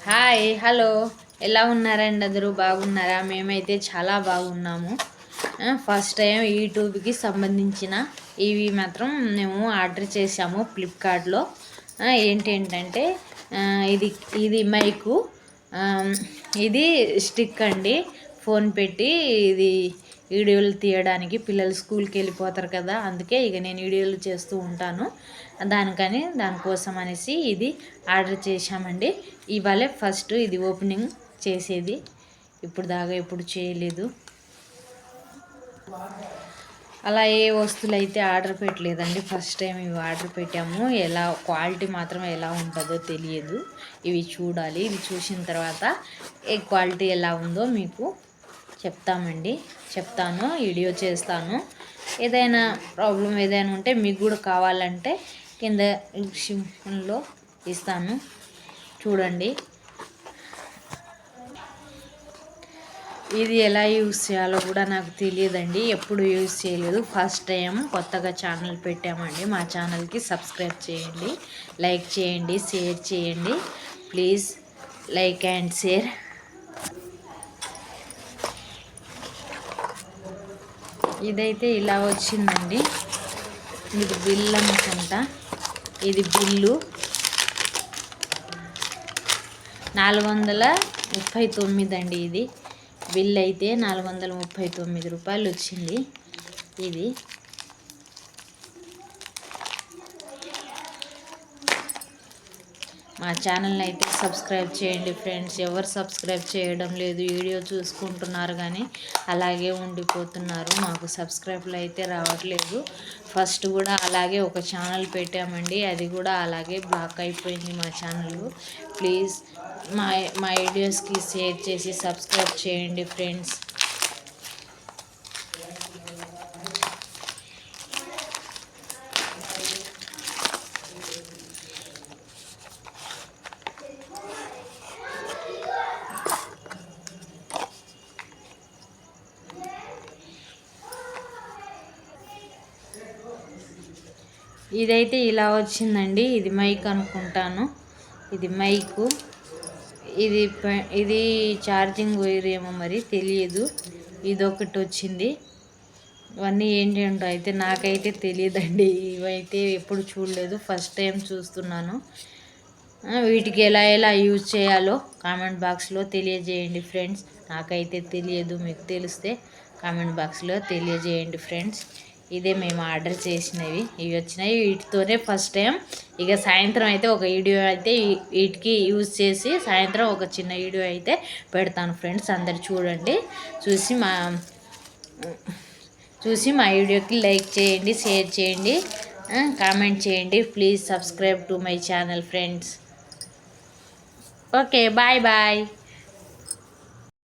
Hi hello ఎలా ఉన్నారండి అందరూ బాగున్నారా? మేమైతే చాలా బాగున్నాము. ఫస్ట్ టైం యూట్యూబ్కి సంబంధించిన ఇవి మాత్రం మేము ఆర్డర్ చేసాము ఫ్లిప్కార్ట్లో. ఏంటంటే ఇది ఇది మైకు, ఇది స్టిక్ అండి. ఫోన్ పెట్టి ఇది వీడియోలు తీయడానికి, పిల్లలు స్కూల్కి వెళ్ళిపోతారు కదా, అందుకే ఇక నేను వీడియోలు చేస్తూ ఉంటాను. దానికోసం అనేసి ఇది ఆర్డర్ చేశామండి. ఇవాళ ఫస్ట్ ఇది ఓపెనింగ్ చేసేది, ఇప్పుడు చేయలేదు. అలా ఏ వస్తువులు అయితే ఆర్డర్ పెట్టలేదండి. ఫస్ట్ టైం ఇవి ఆర్డర్ పెట్టాము. ఎలా క్వాలిటీ మాత్రం ఎలా ఉంటుందో తెలియదు. ఇవి చూడాలి. ఇవి చూసిన తర్వాత ఏ క్వాలిటీ ఎలా ఉందో మీకు చెప్తాను, వీడియో చేస్తాను. ఏదైనా ప్రాబ్లం ఏదైనా ఉంటే మీకు కూడా కావాలంటే కింద డిస్క్రిప్షన్లో ఇస్తాను, చూడండి. ఇది ఎలా యూస్ చేయాలో కూడా నాకు తెలియదండి, ఎప్పుడు యూస్ చేయలేదు. ఫస్ట్ టైం కొత్తగా ఛానల్ పెట్టామండి. మా ఛానల్కి సబ్స్క్రైబ్ చేయండి, లైక్ చేయండి, షేర్ చేయండి. Please like and share. ఇదైతే ఇలా వచ్చిందండి. ఇది బిల్ అనుకుంటా. ఇది బిల్లు 439 అండి. ఇది బిల్ అయితే 439 రూపాయలు వచ్చింది. ఇది మా ఛానల్ని అయితే సబ్స్క్రైబ్ చేయండి ఫ్రెండ్స్. ఎవరు సబ్స్క్రైబ్ చేయడం లేదు, వీడియో చూసుకుంటున్నారు కానీ అలాగే ఉండిపోతున్నారు. మాకు సబ్స్క్రైబ్లు అయితే రావట్లేదు. ఫస్ట్ కూడా అలాగే ఒక ఛానల్ పెట్టామండి, అది కూడా అలాగే బ్లాక్ అయిపోయింది మా ఛానల్. ప్లీజ్ మా వీడియోస్కి షేర్ చేసి సబ్స్క్రైబ్ చేయండి ఫ్రెండ్స్. ఇదైతే ఇలా వచ్చిందండి. ఇది మైక్ అనుకుంటాను. ఇది మైకు, ఇది ఛార్జింగ్ వైర్ ఏమో మరి తెలియదు. ఇదొకటి వచ్చింది. ఇవన్నీ ఏంటంటో అయితే నాకైతే తెలియదండి. ఇవైతే ఎప్పుడు చూడలేదు, ఫస్ట్ టైం చూస్తున్నాను. వీటికి ఎలా యూజ్ చేయాలో కామెంట్ బాక్స్లో తెలియజేయండి ఫ్రెండ్స్. నాకైతే తెలియదు, మీకు తెలిస్తే కామెంట్ బాక్స్లో తెలియజేయండి ఫ్రెండ్స్. ఇదే మేము ఆర్డర్ చేసినవి, ఇవి వచ్చినాయి. వీటితోనే ఫస్ట్ టైం. ఇక సాయంత్రం అయితే ఒక వీడియో అయితే వీటికి యూజ్ చేసి సాయంత్రం ఒక చిన్న వీడియో అయితే పెడతాను ఫ్రెండ్స్. అందరు చూడండి, చూసి మా వీడియోకి లైక్ చేయండి, షేర్ చేయండి, కామెంట్ చేయండి. Please subscribe to my channel friends. Okay, bye bye.